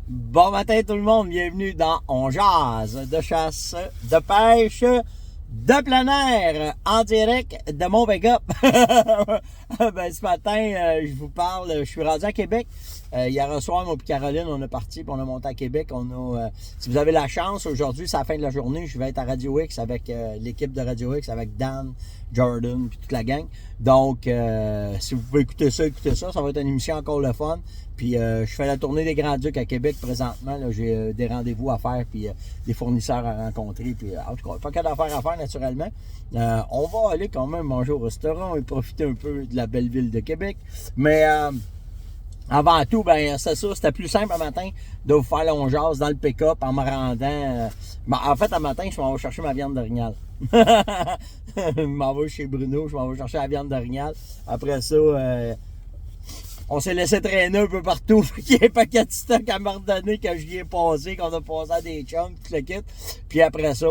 Bon matin tout le monde, bienvenue dans On Jase de chasse, de pêche, de plein air, en direct de mon pick-up. Ce matin, je vous parle, je suis rendu à Québec. Hier soir, moi et Caroline, on est parti, puis on a monté à Québec. Si vous avez la chance, aujourd'hui, c'est la fin de la journée, je vais être à Radio X avec l'équipe de Radio X, avec Dan, Jordan, puis toute la gang. Donc, si vous pouvez écouter ça, ça va être une émission encore le fun. Puis je fais la tournée des Grands-Ducs à Québec présentement. Là, j'ai des rendez-vous à faire, puis des fournisseurs à rencontrer. Puis en tout cas, pas qu'à d'affaires à faire naturellement. On va aller quand même manger au restaurant et profiter un peu de la belle ville de Québec. Mais avant tout, c'est ça, c'était plus simple un matin de vous faire l'On Jase dans le pick-up en me rendant. En fait, un matin, je m'en vais chercher ma viande d'orignal. Je m'en vais chez Bruno, je m'en vais chercher la viande d'orignal. Après ça, on s'est laissé traîner un peu partout. Il y a un paquet de stock à m'ordonner que j'y ai passé, qu'on a passé à des chums, tout le kit. Puis après ça,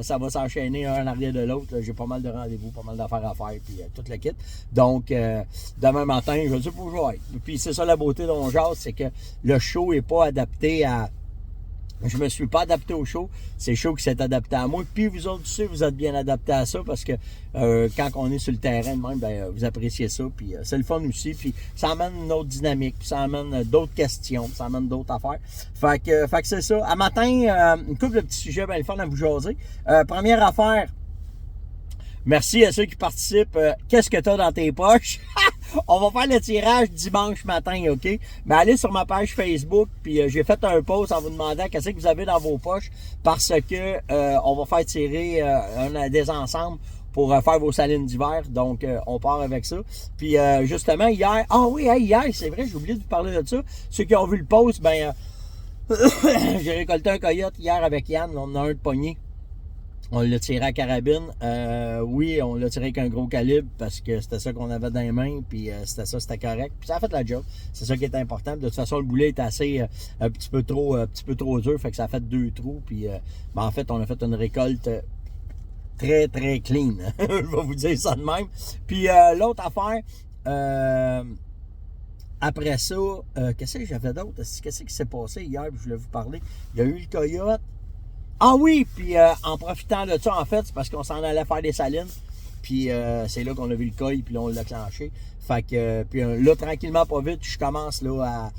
ça va s'enchaîner un en arrière de l'autre. J'ai pas mal de rendez-vous, pas mal d'affaires à faire, puis tout le kit. Donc, demain matin, je sais pas où je vais être. Puis c'est ça la beauté d'On Jase, c'est que le show est pas adapté à... Je me suis pas adapté au show, c'est le show qui s'est adapté à moi. Puis vous autres aussi, vous êtes bien adaptés à ça parce que quand on est sur le terrain même, vous appréciez ça. Puis c'est le fun aussi. Puis ça amène une autre dynamique, puis ça amène d'autres questions, ça amène d'autres affaires. Fait que c'est ça. À matin, une couple de petits sujets bien le fun à vous jaser. Première affaire, merci à ceux qui participent. Qu'est-ce que tu as dans tes poches? On va faire le tirage dimanche matin, OK? Mais allez sur ma page Facebook, puis j'ai fait un post en vous demandant qu'est-ce que vous avez dans vos poches parce que on va faire tirer des ensembles pour faire vos salines d'hiver. Donc, on part avec ça. Puis, justement, hier... hier, c'est vrai, j'ai oublié de vous parler de ça. Ceux qui ont vu le post, j'ai récolté un coyote hier avec Yann. On en a un de pogné. On l'a tiré à carabine. Oui, on l'a tiré avec un gros calibre parce que c'était ça qu'on avait dans les mains. Puis c'était correct. Puis ça a fait la job. C'est ça qui est important. De toute façon, le boulet est assez un petit peu trop dur. Fait que ça a fait 2 trous. Puis en fait, on a fait une récolte très, très clean. Je vais vous dire ça de même. Puis l'autre affaire, après ça, qu'est-ce que j'avais d'autre? Qu'est-ce qui s'est passé hier? Je voulais vous parler. Il y a eu le coyote. Ah oui, puis en profitant de ça, en fait, c'est parce qu'on s'en allait faire des salines. Puis c'est là qu'on a vu le coil, puis là, on l'a clenché. Fait que, puis là, tranquillement, pas vite, je commence là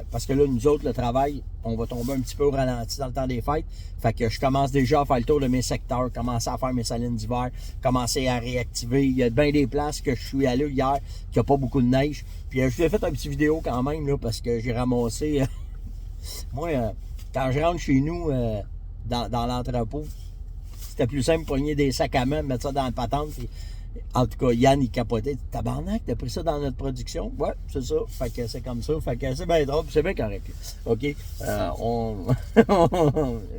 parce que là, nous autres, le travail, on va tomber un petit peu au ralenti dans le temps des fêtes. Fait que je commence déjà à faire le tour de mes secteurs, commencer à faire mes salines d'hiver, commencer à réactiver. Il y a bien des places que je suis allé hier, qu'il n'y a pas beaucoup de neige. Puis je vous ai fait un petit vidéo quand même, là, parce que j'ai ramassé... moi, quand je rentre chez nous... Dans l'entrepôt. C'était plus simple de pogner des sacs à main, mettre ça dans la patente. Puis, en tout cas, Yann, il capotait. Tabarnak, t'as pris ça dans notre production? Ouais, c'est ça. Fait que c'est comme ça. Fait que c'est bien drôle, c'est bien correct. OK?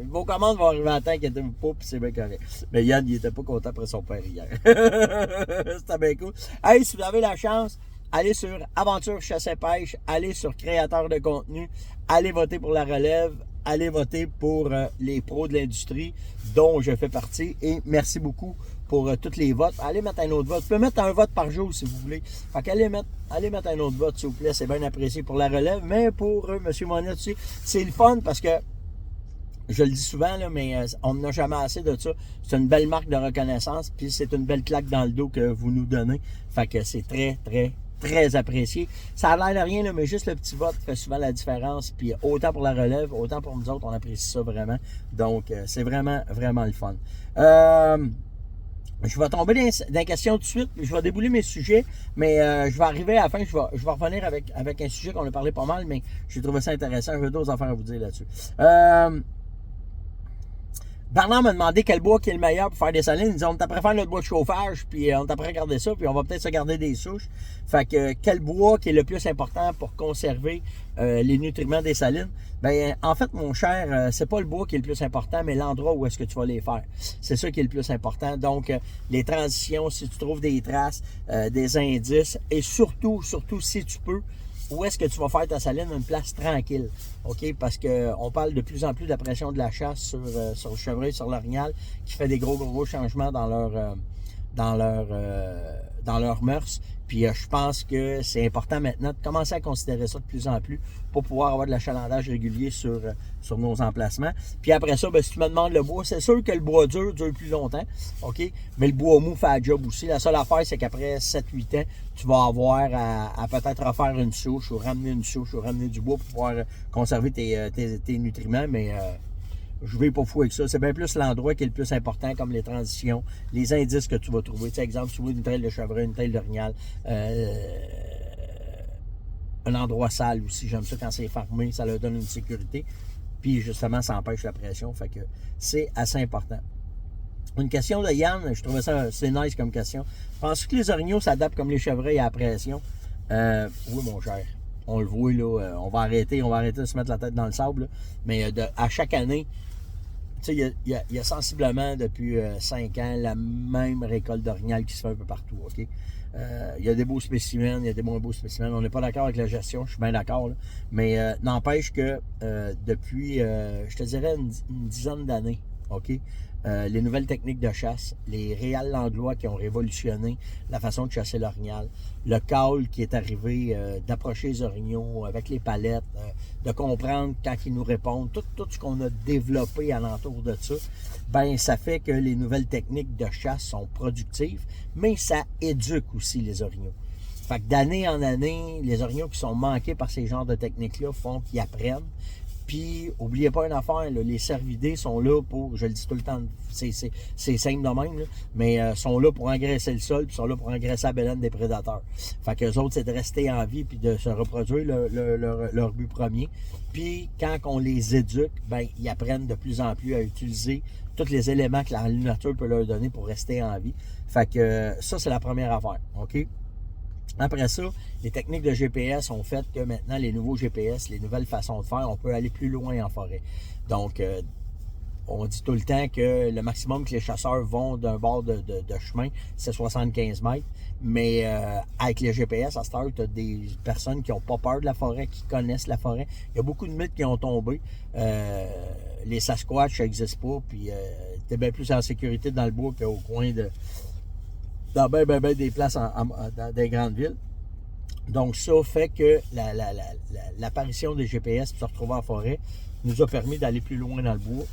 Vos commandes vont arriver à temps, inquiétez-vous pas, puis c'est bien correct. Mais Yann, il était pas content après son père hier. C'était bien cool. Hey, si vous avez la chance, allez sur Aventure Chasse et Pêche, allez sur Créateur de contenu, allez voter pour la relève, allez voter pour les pros de l'industrie dont je fais partie et merci beaucoup pour tous les votes. Allez mettre un autre vote. Vous pouvez mettre un vote par jour si vous voulez. Fait qu'allez mettre un autre vote s'il vous plaît. C'est bien apprécié pour la relève. Mais pour M. Monette, tu sais, c'est le fun parce que je le dis souvent, là, mais on n'a jamais assez de ça. C'est une belle marque de reconnaissance puis c'est une belle claque dans le dos que vous nous donnez. Fait que c'est très, très, très apprécié. Ça a l'air de rien, là, mais juste le petit vote fait souvent la différence. Puis autant pour la relève, autant pour nous autres, on apprécie ça vraiment. Donc, c'est vraiment, vraiment le fun. Je vais tomber dans les questions tout de suite. Je vais débouler mes sujets, mais je vais arriver à la fin. Je vais revenir avec un sujet qu'on a parlé pas mal, mais j'ai trouvé ça intéressant. J'ai d'autres affaires à vous dire là-dessus. Bernard m'a demandé quel bois qui est le meilleur pour faire des salines. Il dit on préfère notre bois de chauffage, puis on t'apprend à garder ça, puis on va peut-être se garder des souches. Fait que quel bois qui est le plus important pour conserver les nutriments des salines? En fait, mon cher, c'est pas le bois qui est le plus important, mais l'endroit où est-ce que tu vas les faire. C'est ça qui est le plus important. Donc, les transitions, si tu trouves des traces, des indices, et surtout, si tu peux, où est-ce que tu vas faire ta saline une place tranquille, OK? Parce qu'on parle de plus en plus de la pression de la chasse sur le chevreuil, sur l'orignal, qui fait des gros changements dans leur mœurs. Puis je pense que c'est important maintenant de commencer à considérer ça de plus en plus pour pouvoir avoir de l'achalandage régulier sur nos emplacements. Puis après ça, ben, si tu me demandes le bois, c'est sûr que le bois dur dure plus longtemps, OK? Mais le bois mou fait la job aussi. La seule affaire, c'est qu'après 7-8 ans, tu vas avoir à peut-être refaire une souche ou ramener une souche ou ramener du bois pour pouvoir conserver tes nutriments, mais je vais pas fou avec ça. C'est bien plus l'endroit qui est le plus important, comme les transitions, les indices que tu vas trouver. Tu sais, exemple, tu vois une traîne de chevreuil, une traîne d'orignal, un endroit sale aussi. J'aime ça quand c'est fermé, ça leur donne une sécurité. Puis justement, ça empêche la pression. Fait que c'est assez important. Une question de Yann, je trouvais ça assez nice comme question. Penses-tu que les orignaux s'adaptent comme les chevreuils à la pression? Oui, mon cher. On le voit, là. On va arrêter de se mettre la tête dans le sable. Là. Mais à chaque année, tu sais, il y a sensiblement depuis 5 ans la même récolte d'orignal qui se fait un peu partout, OK? Il y a des beaux spécimens, il y a des moins beaux spécimens. On n'est pas d'accord avec la gestion, je suis bien d'accord, là. Mais n'empêche que depuis, je te dirais, une dizaine d'années, OK? Les nouvelles techniques de chasse, les réals langlois qui ont révolutionné la façon de chasser l'orignal, le call qui est arrivé d'approcher les orignaux avec les palettes, de comprendre quand ils nous répondent, tout ce qu'on a développé alentour de ça, ben ça fait que les nouvelles techniques de chasse sont productives, mais ça éduque aussi les orignaux. Fait que d'année en année, les orignaux qui sont manqués par ces genres de techniques-là font qu'ils apprennent. Puis, n'oubliez pas une affaire, là, les cervidés sont là pour, je le dis tout le temps, c'est simple de même, là, mais sont là pour engraisser le sol, puis sont là pour engraisser la baleine des prédateurs. Fait qu'eux autres, c'est de rester en vie, puis de se reproduire leur but premier. Puis, quand on les éduque, ben ils apprennent de plus en plus à utiliser tous les éléments que la nature peut leur donner pour rester en vie. Fait que ça, c'est la première affaire, OK? Après ça, les techniques de GPS ont fait que maintenant, les nouveaux GPS, les nouvelles façons de faire, on peut aller plus loin en forêt. Donc, on dit tout le temps que le maximum que les chasseurs vont d'un bord de chemin, c'est 75 mètres. Mais avec les GPS, à cette heure, tu as des personnes qui n'ont pas peur de la forêt, qui connaissent la forêt. Il y a beaucoup de mythes qui ont tombé. Les Sasquatch, ça n'existe pas. Puis, tu es bien plus en sécurité dans le bois qu'au coin de... dans ben des places dans des grandes villes. Donc, ça fait que l'apparition des GPS pour se retrouver en forêt nous a permis d'aller plus loin dans le bois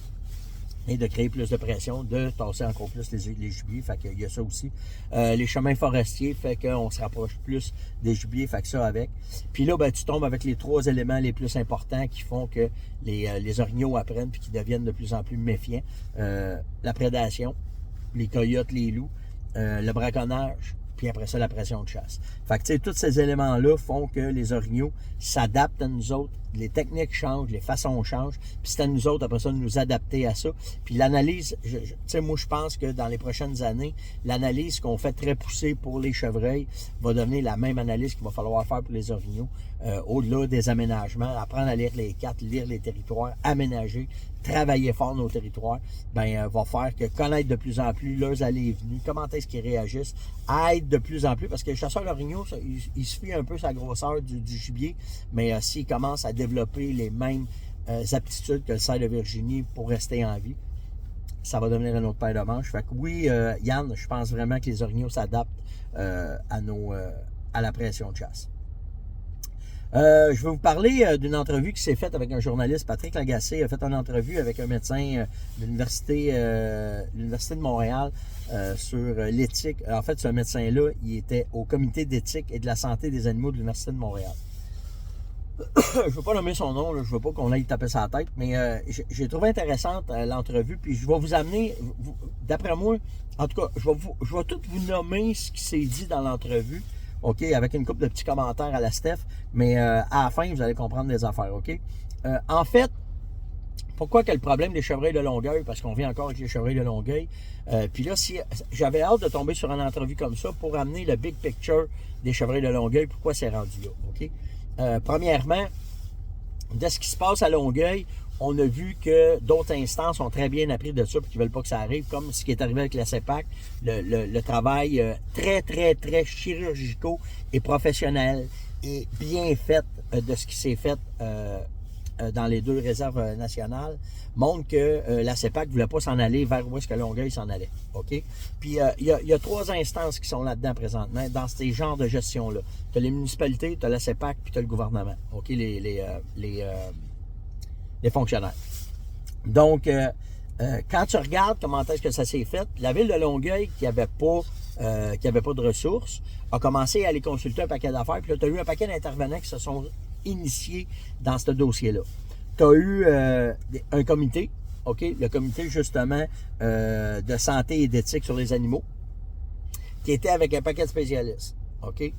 et de créer plus de pression, de tasser encore plus les gibiers. Fait qu'il y a ça aussi. Les chemins forestiers fait qu'on se rapproche plus des gibiers, fait que ça avec. Puis là, ben, tu tombes avec les 3 éléments les plus importants qui font que les orignaux apprennent puis qui deviennent de plus en plus méfiants. La prédation, les coyotes, les loups, le braconnage, puis après ça, la pression de chasse. Fait que, tu sais, tous ces éléments-là font que les orignaux s'adaptent à nous autres, les techniques changent, les façons changent, puis c'est à nous autres, après ça, de nous adapter à ça. Puis l'analyse, tu sais, moi, je pense que dans les prochaines années, l'analyse qu'on fait très poussée pour les chevreuils va devenir la même analyse qu'il va falloir faire pour les orignaux, au-delà des aménagements, apprendre à lire les cartes, lire les territoires, aménager, travailler fort nos territoires, ben va faire que connaître de plus en plus leurs allées et venues, comment est-ce qu'ils réagissent, aide de plus en plus, parce que le chasseur d'orignaux, il se fie un peu sa grosseur du gibier, mais s'il commence à développer les mêmes aptitudes que le cerf de Virginie pour rester en vie, ça va devenir un autre paire de manches. Fait que oui, Yann, je pense vraiment que les orignaux s'adaptent à la pression de chasse. Je vais vous parler d'une entrevue qui s'est faite avec un journaliste, Patrick Lagacé, a fait une entrevue avec un médecin de l'Université de Montréal sur l'éthique. En fait, ce médecin-là, il était au comité d'éthique et de la santé des animaux de l'Université de Montréal. Je ne veux pas nommer son nom, là, je ne veux pas qu'on aille taper sa tête, mais j'ai trouvé intéressante l'entrevue, puis je vais vous amener, d'après moi, en tout cas, je vais tout vous nommer ce qui s'est dit dans l'entrevue, OK, avec une couple de petits commentaires à la Steph, mais à la fin, vous allez comprendre les affaires, OK? En fait, pourquoi que le problème des chevreuils de Longueuil? Parce qu'on vient encore avec les chevreuils de Longueuil. Puis là, si j'avais hâte de tomber sur une entrevue comme ça pour amener le big picture des chevreuils de Longueuil, pourquoi c'est rendu là, OK? Premièrement, de ce qui se passe à Longueuil, on a vu que d'autres instances ont très bien appris de ça et qu'ils ne veulent pas que ça arrive, comme ce qui est arrivé avec la CEPAC, le travail très, très, très chirurgicaux et professionnel et bien fait de ce qui s'est fait dans les 2 réserves nationales montre que la CEPAC ne voulait pas s'en aller vers où est-ce que Longueuil s'en allait. OK? Puis il y a 3 instances qui sont là-dedans présentement, dans ces genres de gestion-là. Tu as les municipalités, tu as la CEPAC, puis tu as le gouvernement. OK? Les fonctionnaires. Donc, quand tu regardes comment est-ce que ça s'est fait, la ville de Longueuil, qui avait pas de ressources, a commencé à aller consulter un paquet d'affaires. Puis là, tu as eu un paquet d'intervenants qui se sont initiés dans ce dossier-là. Tu as eu un comité, OK? Le comité, justement, de santé et d'éthique sur les animaux, qui était avec un paquet de spécialistes, OK?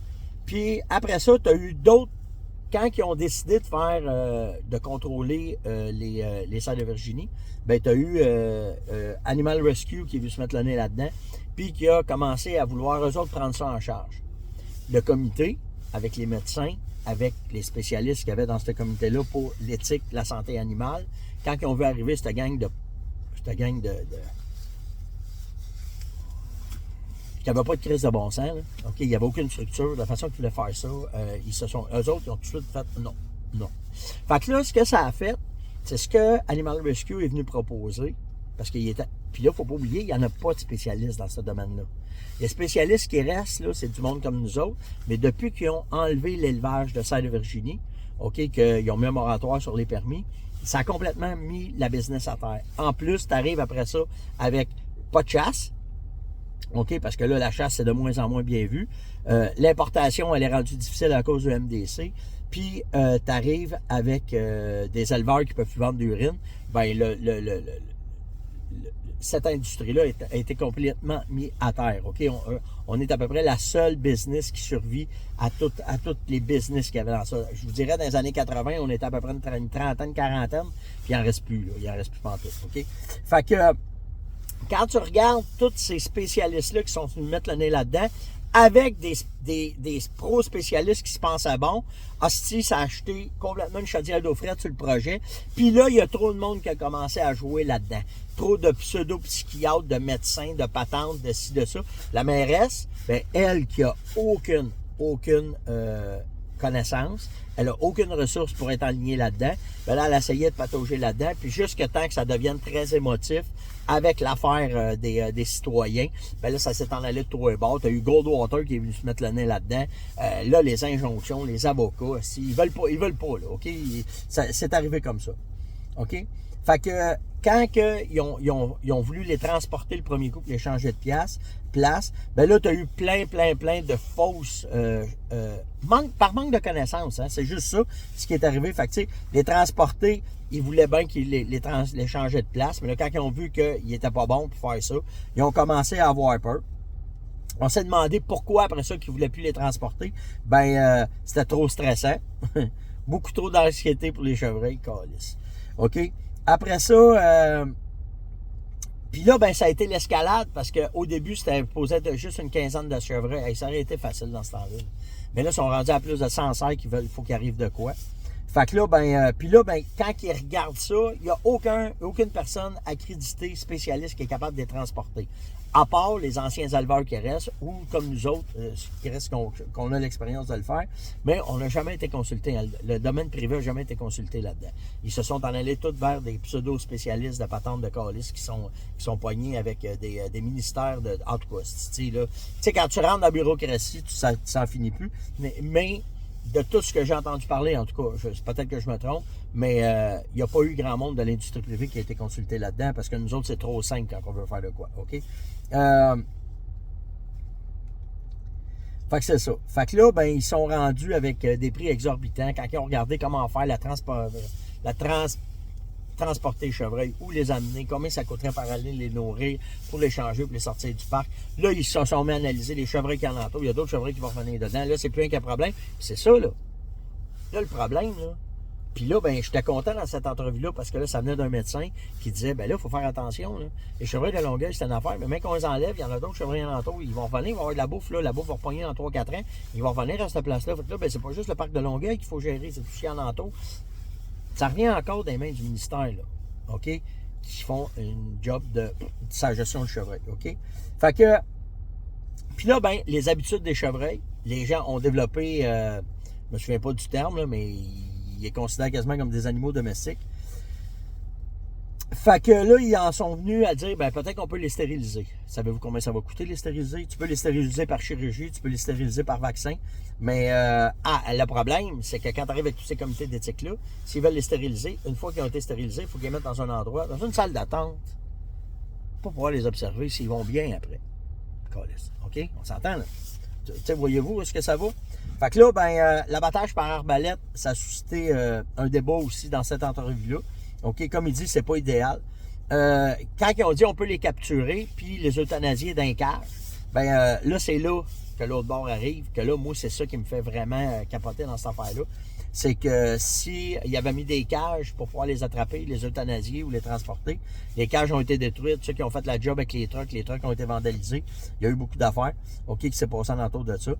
Puis, après ça, tu as eu d'autres, quand ils ont décidé de faire, de contrôler les serres de Virginie, ben tu as eu Animal Rescue qui est venu se mettre le nez là-dedans, puis qui a commencé à vouloir, eux autres, prendre ça en charge. Le comité, avec les médecins, avec les spécialistes qu'il y avait dans ce comité-là pour l'éthique, la santé animale, quand ils ont vu arriver cette gang de qui n'avait pas de crise de bon sens, là. OK, il n'y avait aucune structure, de la façon qu'ils voulaient faire ça, eux autres, ils ont tout de suite fait non. Fait que là, ce que ça a fait, c'est ce que Animal Rescue est venu proposer, parce qu'il était. Puis là, il ne faut pas oublier, il n'y en a pas de spécialistes dans ce domaine-là. Les spécialistes qui restent, là, c'est du monde comme nous autres, mais depuis qu'ils ont enlevé l'élevage de cerfs de Virginie, OK, qu'ils ont mis un moratoire sur les permis, ça a complètement mis la business à terre. En plus, tu arrives après ça avec pas de chasse, OK, parce que là, la chasse, c'est de moins en moins bien vu. L'importation, elle est rendue difficile à cause du MDC. Puis, tu arrives avec des éleveurs qui peuvent plus vendre d'urine. Ben, cette industrie-là a été complètement mise à terre. OK? On est à peu près la seule business qui survit à toutes les business qu'il y avait dans ça. Je vous dirais, dans les années 80, on était à peu près une trentaine, quarantaine, puis il n'en reste plus. Là. Il n'en reste plus pantoute. OK? Fait que, quand tu regardes tous ces spécialistes-là qui sont venus mettre le nez là-dedans, avec des pro-spécialistes qui se pensaient bon, hostie, ça a acheté complètement une chaudière d'eau frette sur le projet. Puis là, il y a trop de monde qui a commencé à jouer là-dedans. Trop de pseudo-psychiatres, de médecins, de patentes, de ci, de ça. La mairesse, ben, elle qui a aucune connaissance, elle a aucune ressource pour être alignée là-dedans, ben là, elle a essayé de patauger là-dedans, puis jusqu'à temps que ça devienne très émotif avec l'affaire des citoyens, ben là, ça s'est en allé de tous les bords. Tu as eu Goldwater qui est venu se mettre le nez là-dedans. Là, les injonctions, les avocats, ils veulent pas, là, OK? C'est arrivé comme ça, OK? Fait que quand ils ont voulu les transporter le premier coup et les changer de place, ben là, tu as eu plein de fausses... par manque de connaissances, hein, c'est juste ça, ce qui est arrivé. Fait que, tu sais, les transporter, ils voulaient bien qu'ils les changeaient de place, mais là, quand ils ont vu qu'ils n'étaient pas bons pour faire ça, ils ont commencé à avoir peur. On s'est demandé pourquoi, après ça, qu'ils ne voulaient plus les transporter. Ben, c'était trop stressant. Beaucoup trop d'anxiété pour les chevreuils, câlisse. OK? Après ça, puis là, ben, ça a été l'escalade parce qu'au début, c'était posé être juste une quinzaine de chevreuils. Hey, ça aurait été facile dans ce temps-là. Mais là, ils sont rendus à plus de 100 cerfs il faut qu'il arrive de quoi. Fait que là, puis là, quand ils regardent ça, il n'y a aucune personne accréditée, spécialiste qui est capable de les transporter. À part les anciens éleveurs qui restent, ou comme nous autres, qui restent, qu'on a l'expérience de le faire, mais on n'a jamais été consulté. Le domaine privé n'a jamais été consulté là-dedans. Ils se sont en allés tous vers des pseudo-spécialistes de patentes de calice qui sont poignés avec des ministères de... En tout cas, tu sais, quand tu rentres dans la bureaucratie, ça n'en finit plus. Mais de tout ce que j'ai entendu parler, en tout cas, peut-être que je me trompe, mais il n'y a pas eu grand monde de l'industrie privée qui a été consulté là-dedans parce que nous autres, c'est trop simple quand on veut faire de quoi, OK? Fait que c'est ça. Fait que là, ben, ils sont rendus avec des prix exorbitants quand ils ont regardé comment faire transporter les chevreuils, où les amener, combien ça coûterait par aller les nourrir pour les changer, pour les sortir du parc. Là, ils se sont mis à analyser les chevreuils qui en entourent. Il y a d'autres chevreuils qui vont revenir dedans. Là, c'est plus qu'un problème. Puis c'est ça, là. Là, le problème, là. Puis là, ben, j'étais content dans cette entrevue-là parce que là, ça venait d'un médecin qui disait, ben là, il faut faire attention, là. Les chevreuils de Longueuil, c'est une affaire, mais même quand on les enlève, il y en a d'autres chevreuils en entour. Ils vont revenir, ils vont avoir de la bouffe, là. La bouffe va repogner dans 3-4 ans. Ils vont revenir à cette place-là. Fait que là, ben, c'est pas juste le parc de Longueuil qu'il faut gérer, c'est tout ce qu'il y en entour. Ça revient encore des mains du ministère, là. OK? Qui font une job de sa gestion de chevreuil. OK? Fait que, puis là, ben, les habitudes des chevreuils, les gens ont développé, je me souviens pas du terme, là, mais il est considéré quasiment comme des animaux domestiques. Fait que là, ils en sont venus à dire, ben peut-être qu'on peut les stériliser. Savez-vous combien ça va coûter, les stériliser? Tu peux les stériliser par chirurgie, tu peux les stériliser par vaccin. Mais le problème, c'est que quand tu arrives avec tous ces comités d'éthique-là, s'ils veulent les stériliser, une fois qu'ils ont été stérilisés, il faut qu'ils les mettent dans un endroit, dans une salle d'attente, pour pouvoir les observer s'ils vont bien après. OK? On s'entend, là? Tu sais, voyez-vous où est-ce que ça va? Fait que là, ben, l'abattage par arbalète, ça a suscité un débat aussi dans cette entrevue-là. OK, comme il dit, c'est pas idéal. Quand ils ont dit on peut les capturer puis les euthanasier dans un cage, ben là, c'est là que l'autre bord arrive, que là, moi, c'est ça qui me fait vraiment capoter dans cette affaire-là. C'est que s'il avait mis des cages pour pouvoir les attraper, les euthanasier ou les transporter, les cages ont été détruites, ceux qui ont fait la job avec les trucks ont été vandalisés. Il y a eu beaucoup d'affaires, OK, qui s'est passé en entour de ça.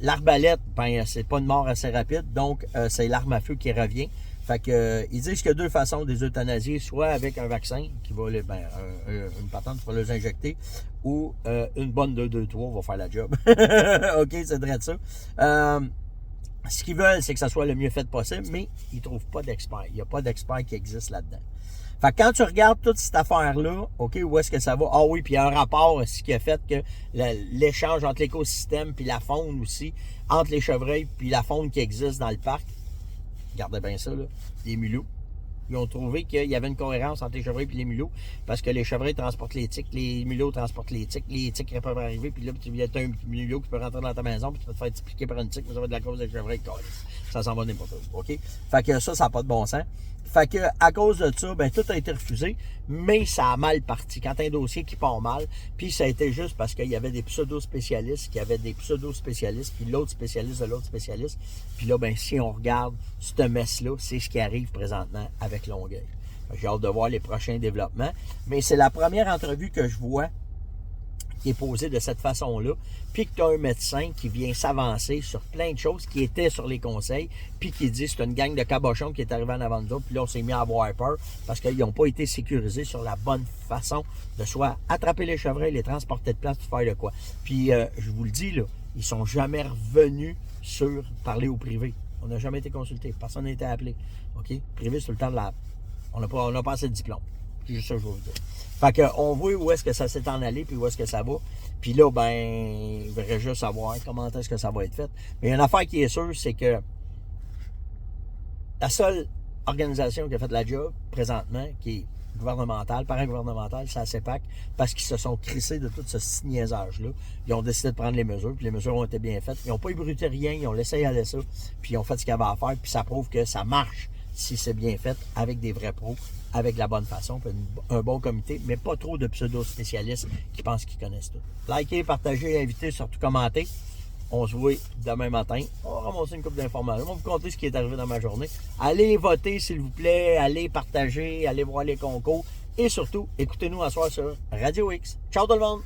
L'arbalète, ben, c'est pas une mort assez rapide, donc c'est l'arme à feu qui revient. Fait que, ils disent qu'il y a deux façons des euthanasier, soit avec un vaccin qui va, une patente pour les injecter, ou une bonne 2-2-3 va faire la job. OK, c'est vrai de ça. Ce qu'ils veulent, c'est que ça soit le mieux fait possible, mais ils ne trouvent pas d'experts. Il n'y a pas d'experts qui existent là-dedans. Fait que quand tu regardes toute cette affaire-là, OK, où est-ce que ça va? Ah oui, puis il y a un rapport aussi qui a fait que l'échange entre l'écosystème puis la faune aussi, entre les chevreuils puis la faune qui existe dans le parc. Regardez bien ça, là. Les mulots. Ils ont trouvé qu'il y avait une cohérence entre les chevreuils et les mulots, parce que les chevreuils transportent les tiques, les mulots transportent les tiques peuvent arriver, puis là, il y a un mulot qui peut rentrer dans ta maison, puis tu vas te faire piquer par une tique, mais ça va être de la cause des chevreuils. Ça s'en va n'importe où, OK? Fait que ça n'a pas de bon sens. Fait que, à cause de ça, ben, tout a été refusé, mais ça a mal parti. Quand t'as un dossier qui part mal, puis ça a été juste parce qu'il y avait des pseudo-spécialistes, puis l'autre spécialiste de l'autre spécialiste. Puis là, ben, si on regarde cette messe-là, c'est ce qui arrive présentement avec Longueuil. J'ai hâte de voir les prochains développements. Mais c'est la première entrevue que je vois qui est posée de cette façon-là, puis que tu as un médecin qui vient s'avancer sur plein de choses qui étaient sur les conseils, puis qui dit c'est une gang de cabochons qui est arrivée en avant de nous, puis là on s'est mis à avoir peur parce qu'ils n'ont pas été sécurisés sur la bonne façon de soit attraper les chevreuils, les transporter de place, puis faire le quoi. Puis je vous le dis, là, ils sont jamais revenus sur parler au privé. On n'a jamais été consulté, personne n'a été appelé. OK? Privé, c'est le temps de la... On n'a pas assez de diplôme. C'est juste ça que je veux vous dire. Fait qu'on voit où est-ce que ça s'est en allé, puis où est-ce que ça va. Puis là, ben, il faudrait juste savoir comment est-ce que ça va être fait. Mais il y a une affaire qui est sûre, c'est que la seule organisation qui a fait la job, présentement, qui est gouvernementale, paragouvernementale, c'est la CEPAC, parce qu'ils se sont crissés de tout ce niaisage-là. Ils ont décidé de prendre les mesures, puis les mesures ont été bien faites. Ils n'ont pas ébruité rien, ils ont laissé aller ça, puis ils ont fait ce qu'il y avait à faire, puis ça prouve que ça marche si c'est bien fait, avec des vrais pros, avec la bonne façon, puis un bon comité, mais pas trop de pseudo-spécialistes qui pensent qu'ils connaissent tout. Likez, partagez, invitez, surtout commentez. On se voit demain matin. On va ramasser une couple d'informations. On va vous conter ce qui est arrivé dans ma journée. Allez voter, s'il vous plaît. Allez partager. Allez voir les concours. Et surtout, écoutez-nous à soir sur Radio X. Ciao tout le monde!